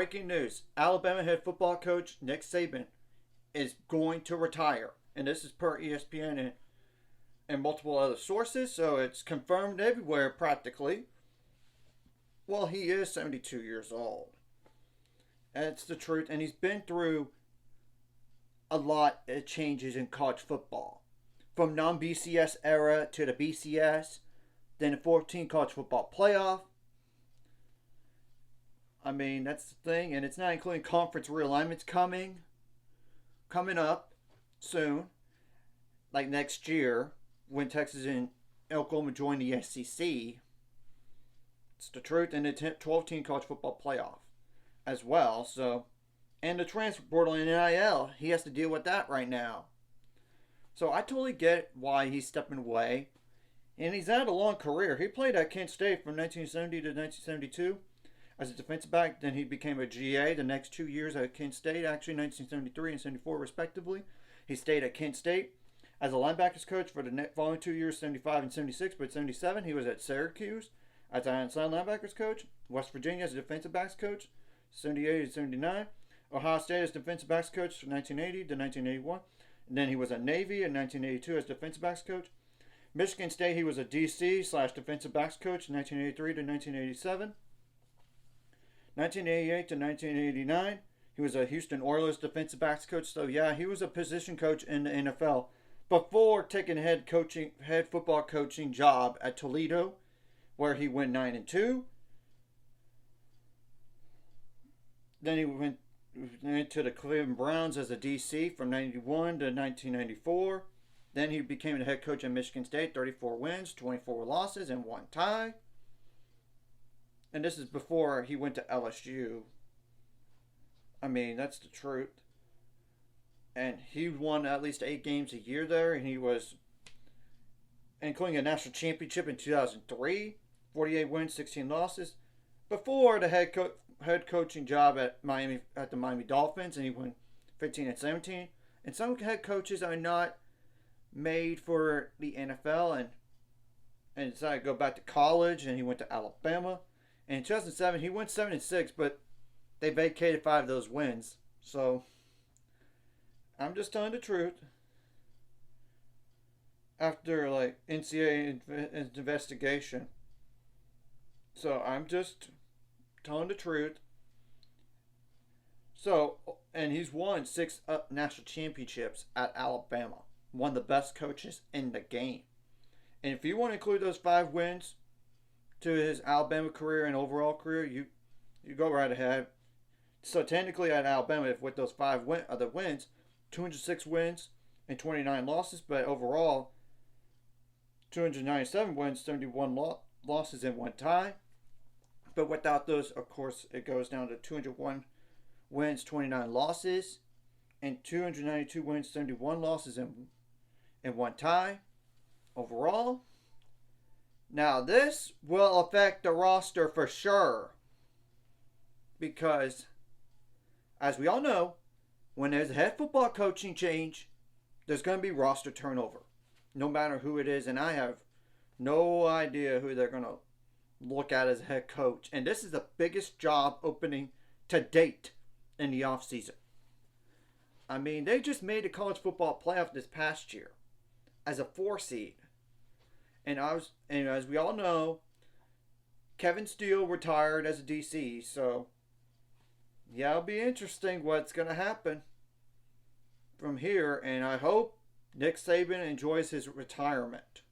breaking news. Alabama head football coach Nick Saban is going to retire. And this is per ESPN and multiple other sources, so it's confirmed everywhere practically. Well, he is 72 years old. That's the truth. And he's been through a lot of changes in college football. From non-BCS era to the BCS, then the 14 college football playoff. I mean, that's the thing. And it's not including conference realignments coming up soon. Like next year, when Texas and Oklahoma join the SEC. It's the truth. And the 12-team college football playoff as well. So, and the transfer portal and NIL, he has to deal with that right now. So I totally get why he's stepping away. And he's had a long career. He played at Kent State from 1970 to 1972 as a defensive back. Then he became a GA the next 2 years at Kent State, actually 1973 and 74 respectively. He stayed at Kent State as a linebackers coach for the following 2 years, 75 and 76. But 77, he was at Syracuse as an inside linebackers coach. West Virginia as a defensive backs coach, 78 to 79. Ohio State as defensive backs coach from 1980 to 1981. And then he was at Navy in 1982 as defensive backs coach. Michigan State, he was a DC / defensive backs coach 1983 to 1987. 1988 to 1989, he was a Houston Oilers defensive backs coach. So yeah, he was a position coach in the NFL before taking a head football coaching job at Toledo, where he went 9-2. Then he went to the Cleveland Browns as a DC from 91 to 1994. Then he became the head coach at Michigan State, 34 wins, 24 losses, and 1 tie. And this is before he went to LSU. I mean, that's the truth. And he won at least 8 games a year there, and he was, including a national championship in 2003, 48 wins, 16 losses, before the head coaching job at the Miami Dolphins, and he won 15 and 17. And some head coaches are not made for the NFL and decided to go back to college, and he went to Alabama. And in 2007, he went 7-6, but they vacated 5 of those wins. So I'm just telling the truth. After like NCAA investigation. So I'm just telling the truth. So, and he's won 6 national championships at Alabama. One of the best coaches in the game. And if you want to include those 5 wins to his Alabama career and overall career, you go right ahead. So technically at Alabama, if with those 5 other wins, 206 wins and 29 losses, but overall 297 wins, 71 losses, and 1 tie. But without those, of course, it goes down to 201 wins, 29 losses, and 292 wins, 71 losses, and 1 tie overall. Now, this will affect the roster for sure. Because, as we all know, when there's a head football coaching change, there's going to be roster turnover. No matter who it is. And I have no idea who they're going to look at as a head coach. And this is the biggest job opening to date in the offseason. I mean, they just made the college football playoff this past year as a 4 seed. And as we all know, Kevin Steele retired as a DC. So, yeah, it'll be interesting what's going to happen from here. And I hope Nick Saban enjoys his retirement.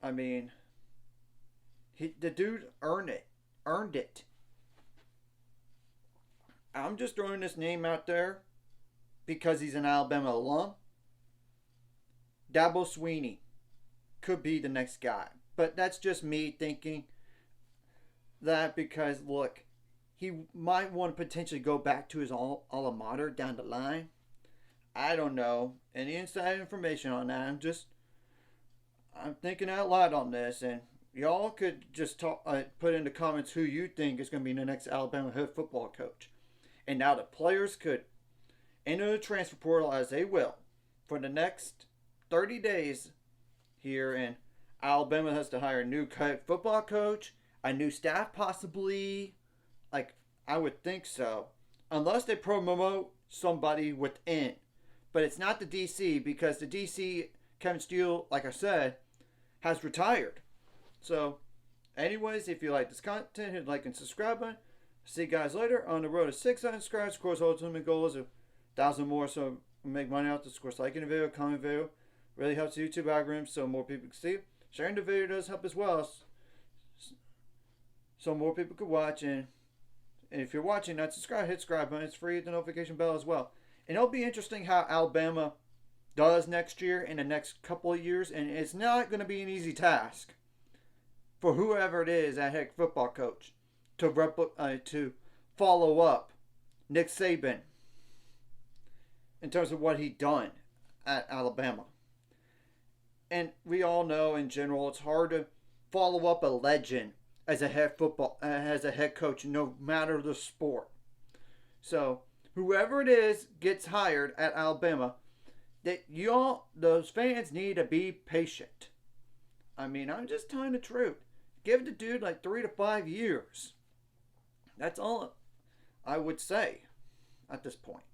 I mean, the dude earned it. I'm just throwing this name out there because he's an Alabama alum. Dabo Swinney could be the next guy. But that's just me thinking that because, look, he might want to potentially go back to his alma mater down the line. I don't know any inside information on that. I'm thinking out loud on this, and y'all could just put in the comments who you think is going to be the next Alabama head football coach. And now the players could enter the transfer portal as they will for the next 30 days here, and Alabama has to hire a new football coach, a new staff possibly, like I would think so. Unless they promote somebody within. But it's not the DC because the DC, Kevin Steele, like I said, has retired. So, anyways, if you like this content, hit like and subscribe button. See you guys later on the road to 600 subscribers. Of course, ultimate goal is 1,000 more, so we make money off this. Of course, liking the video, commenting the video really helps the YouTube algorithm so more people can see it. Sharing the video does help as well, so more people can watch. And if you're watching, not subscribe, hit subscribe button. It's free, hit the notification bell as well. And it'll be interesting how Alabama does next year in the next couple of years, and it's not going to be an easy task for whoever it is at head football coach to follow up Nick Saban in terms of what he done at Alabama. And we all know in general it's hard to follow up a legend as a head coach, no matter the sport. So whoever it is gets hired at Alabama, those fans need to be patient. I mean, I'm just telling the truth. Give the dude like 3 to 5 years. That's all I would say at this point.